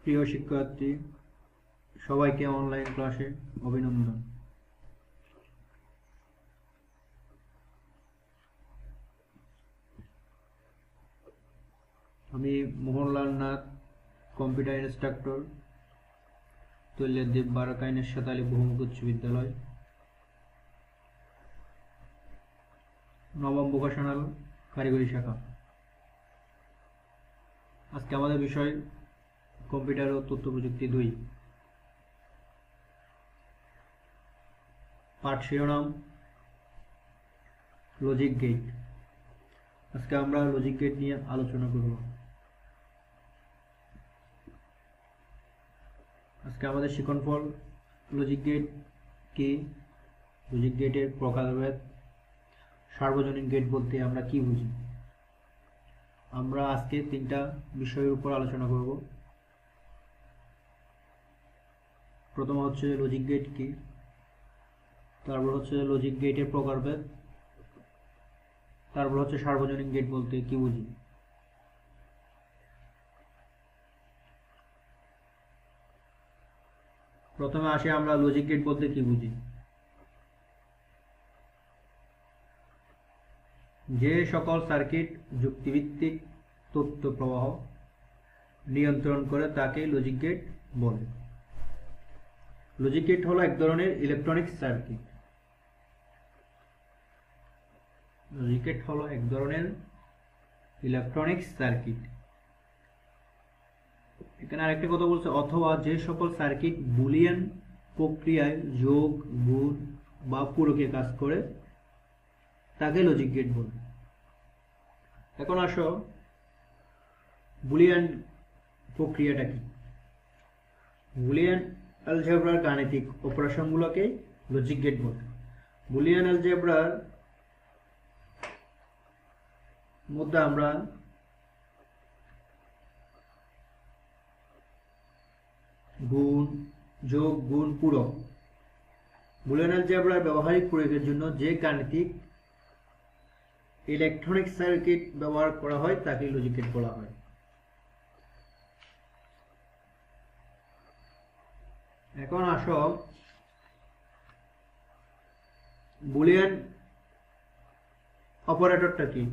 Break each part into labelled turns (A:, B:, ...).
A: প্রিয় শিক্ষার্থী সবাইকে অনলাইন ক্লাসে অভিনন্দন। আমি মোহনলাল নাথ, কম্পিউটার ইনস্ট্রাক্টর, তুল্যদেব বারাকাইন সাতালি বহুমুখী উচ্চ বিদ্যালয়, নবম ভোকেশনাল কারিগরি শাখা। আজকে আমাদের বিষয় কম্পিউটার ও তথ্য প্রযুক্তি 2। পাঠ শিরোনাম লজিক গেট। আজকে আমরা লজিক গেট নিয়ে আলোচনা করব। আজকে আমাদের শিক্ষণফল লজিক গেট কি, লজিক গেটের প্রকারভেদ, সার্বজনীন গেট বলতে আমরা কি বুঝি। আমরা আজকে 3টা বিষয়ের উপর আলোচনা করব। প্রথম হচ্ছে লজিক গেট কি, তারপর হচ্ছে লজিক গেটের প্রকারভেদ, তারপর হচ্ছে সার্বজনীন গেট বলতে কি বুঝি। প্রথমে আসি আমরা লজিক গেট বলতে কি বুঝি। যে সকল সার্কিট যুক্তিভিত্তিক তথ্য প্রবাহ নিয়ন্ত্রণ করে তাকে লজিক গেট বলে। লজিক গেট হলো এক ধরনের ইলেকট্রনিক সার্কিট। লজিক গেট হলো এক ধরনের ইলেকট্রনিক সার্কিট। এখানে আরেকটা কথা বলছে, অথবা যে সকল সার্কিট বুলিয়ান প্রক্রিয়ায় যোগ, গুণ বা পূরকে কাজ করে তাকে লজিক গেট বলে। এখন আসো বুলিয়ান প্রক্রিয়াটা কি। বুলিয়ান অ্যালজেব্রার গাণিতিক অপারেশনগুলোকে লজিক গেট বলে। বুলিয়ান অ্যালজেব্রার মধ্যে আমরা গুণ, যোগ, গুণ, পূরক, বুলিয়ান অ্যালজেব্রার ব্যবহারিক প্রয়োগের জন্য যে গাণিতিক ইলেকট্রনিক সার্কিট ব্যবহার করা হয় তাকে লজিক গেট বলা হয়। এখন আসো বুলিয়ান অপারেটরটা কি।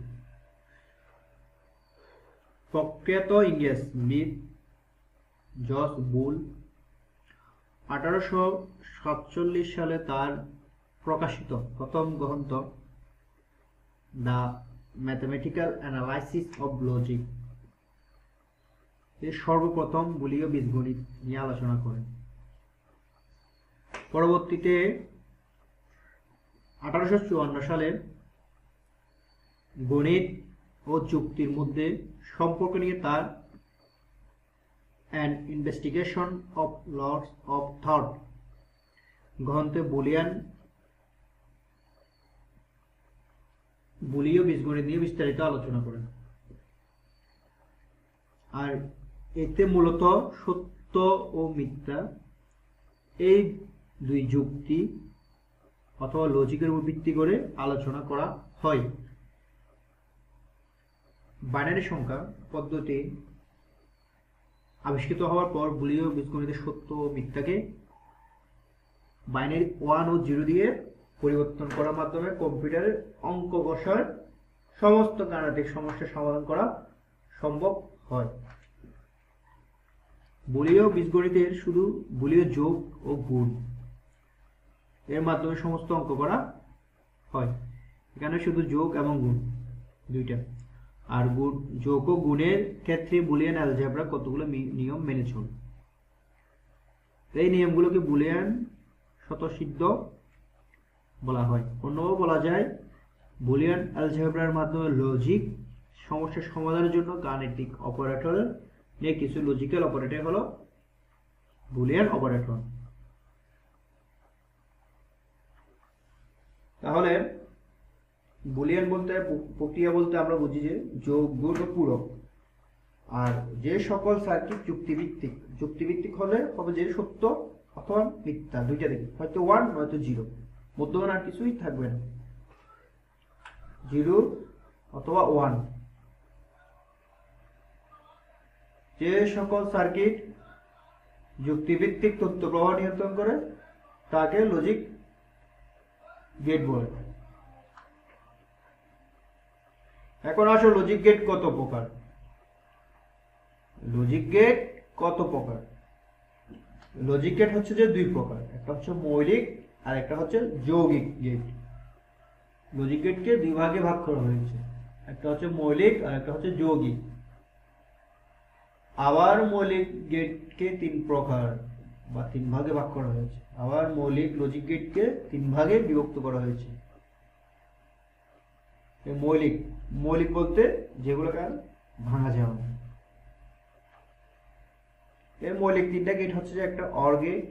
A: প্রখ্যাত ইংরেজবিদ জর্জ বুল 1847 সালে তার প্রকাশিত প্রথম গ্রন্থ the mathematical analysis of logic এর সর্বপ্রথম বুলীয় বীজগণিত নিয়ে আলোচনা করেন। পরবর্তীতে 1854 সালে গণিত ও যুক্তির মধ্যে সম্পর্ক নিয়ে তার an investigation of laws of thought গ্রন্থে বুলীয় বীজগণিত নিয়ে বিস্তারিত আলোচনা করেন। আর এতে মূলত সত্য ও মিথ্যা এই দুই যুক্তি অথবা লজিকের উপর ভিত্তি করে আলোচনা করা হয়। বাইনারি সংখ্যা পদ্ধতি আবিষ্কৃত হওয়ার পর বুলীয় বীজগণিতের সত্য ও মিথ্যাকে বাইনারি 1 ও 0 দিয়ে পরিবর্তন করার মাধ্যমে কম্পিউটারের অঙ্ক কষার সমস্ত গাণিতিক সমস্যার সমাধান করা সম্ভব হয়। বুলীয় বীজগণিতের শুধু বুলীয় যোগ ও গুণ এর মাধ্যমে সমস্ত অঙ্ক করা হয়। এখানে শুধু যোগ এবং গুণ দুইটা। আর যোগ ও গুণের ক্ষেত্রে বুলিয়ান অ্যালজেব্রা কতগুলো নিয়ম মেনে চলে। এই নিয়মগুলোকে বুলিয়ান স্বতঃসিদ্ধ বলা হয়। অন্যভাবে বলা যায় বুলিয়ান অ্যালজেব্রার মাধ্যমে লজিক সমস্যার সমাধানের জন্য গাণিতিক অপারেটর নিয়ে কিছু লজিক্যাল অপারেটর হলো বুলিয়ান অপারেটর। তাহলে বুলিয়ান বলতে প্রক্রিয়া বলতে আমরা বুঝি যে যোগ, গুণ ও পূরক। আর যে সকল সার্কিট যুক্তিভিত্তিক হলে হবে যে সত্য অথবা মিথ্যা দুইটা দিকে, হয়তো 1 নয়তো 0, মধ্যখানে আর কিছুই থাকবে না, 0 অথবা 1। যে সকল সার্কিট যুক্তিভিত্তিক তথ্য প্রবাহ নিয়ন্ত্রণ করে তাকে লজিক গেট বলে। এখন আসো লজিক গেট কত প্রকার। লজিক গেট কত প্রকার? লজিক গেট হচ্ছে যে দুই প্রকার, একটা হচ্ছে মৌলিক আর একটা হচ্ছে যৌগিক গেট। লজিক গেটকে দুই ভাগে ভাগ করা হয়েছে, একটা হচ্ছে মৌলিক আর একটা হচ্ছে যৌগিক। আবার মৌলিক গেটকে তিন প্রকার বা তিন ভাগে ভাগ করা হয়েছে। আবার মৌলিক লজিক গেটকে তিন ভাগে বিভক্ত করা হয়েছে। মৌলিক মৌলিক বলতে যেগুলোকে আর ভাঙা যাবে না। এর মৌলিক তিনটা গেট হচ্ছে যে একটা or gate,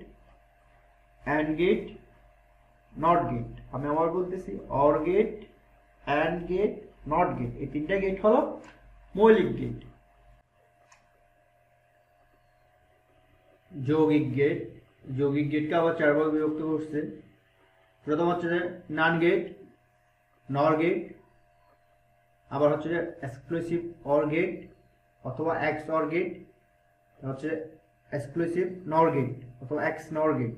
A: and gate, not gate. আমি আবার বলতেছি, or gate, and gate, not gate, এই তিনটা গেট হলো মৌলিক গেট। যৌগিক গেট, যৌগিক গেটকে আবার চার ভাগে বিভক্ত করছে। প্রথম হচ্ছে যে নান গেট, নর গেট, আবার হচ্ছে যে এক্সক্লুসিভ অর গেট অথবা এক্স অর গেট, হচ্ছে এক্সক্লুসিভ নর গেট অথবা এক্স নর গেট।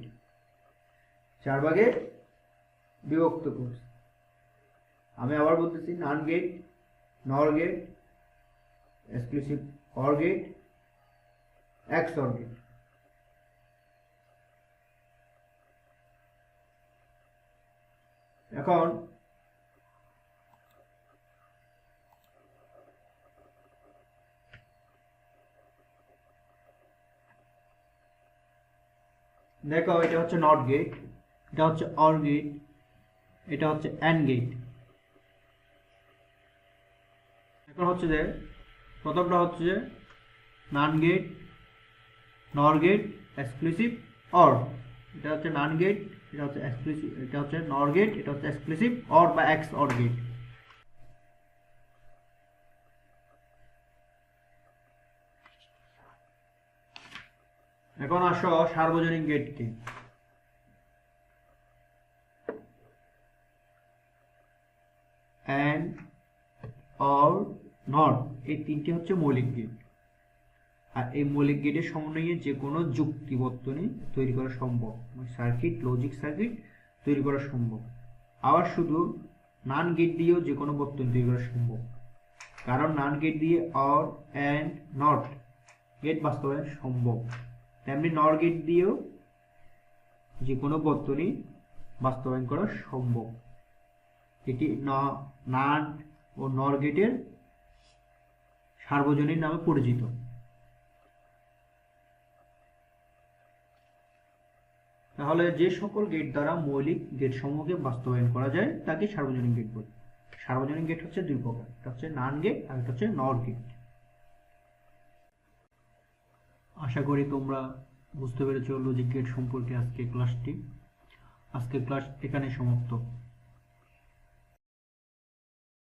A: চার ভাগে বিভক্ত করছে। আমি আবার বলতেছি, NAND gate, nor gate, exclusive or gate, XOR gate. এখন দেখো, এটা হচ্ছে নট গেট, এটা হচ্ছে অর গেট, এটা হচ্ছে অ্যান্ড গেট। এখন হচ্ছে যে প্রথমটা হচ্ছে যে নান gate, nor gate, exclusive or. এটা হচ্ছে নান গেট, এটা হচ্ছে এক্সক্লুসিভ, এটা হচ্ছে নর গেট, এটা হচ্ছে এক্সক্লুসিভ অর বা এক্স অর গেট। এখন আসো সার্বজনীন গেট কি। অ্যান্ড, অর, নট, এই তিনটি হচ্ছে মৌলিক গেট। আর এই মৌলিক গেটের সমন্বয়ে যে কোনো যুক্তি বর্তনী তৈরি করা সম্ভব, সার্কিট, লজিক সার্কিট তৈরি করা সম্ভব। আবার শুধু নান গেট দিয়েও যে কোনো বর্তনী তৈরি করা সম্ভব, কারণ নান গেট দিয়ে অর, অ্যান্ড, নট গেট বাস্তবায়ন সম্ভব। তেমনি নর গেট দিয়েও যে কোনো বর্তনী বাস্তবায়ন করা সম্ভব। এটি নান ও নর গেটের সার্বজনীন নামে পরিচিত। তাহলে যে সকল গেট দ্বারা মৌলিক গেট সমূহকে বাস্তবায়ন করা যায় তাকে সার্বজনীন গেট বলে। সার্বজনীন গেট হচ্ছে দুই প্রকার, একটা হচ্ছে নান গেট আর একটা হচ্ছে নর গেট। আশা করি তোমরা বুঝতে পেরেছো লজিক গেট সম্পর্কে আজকে ক্লাসটি। আজকের ক্লাস এখানে সমাপ্ত।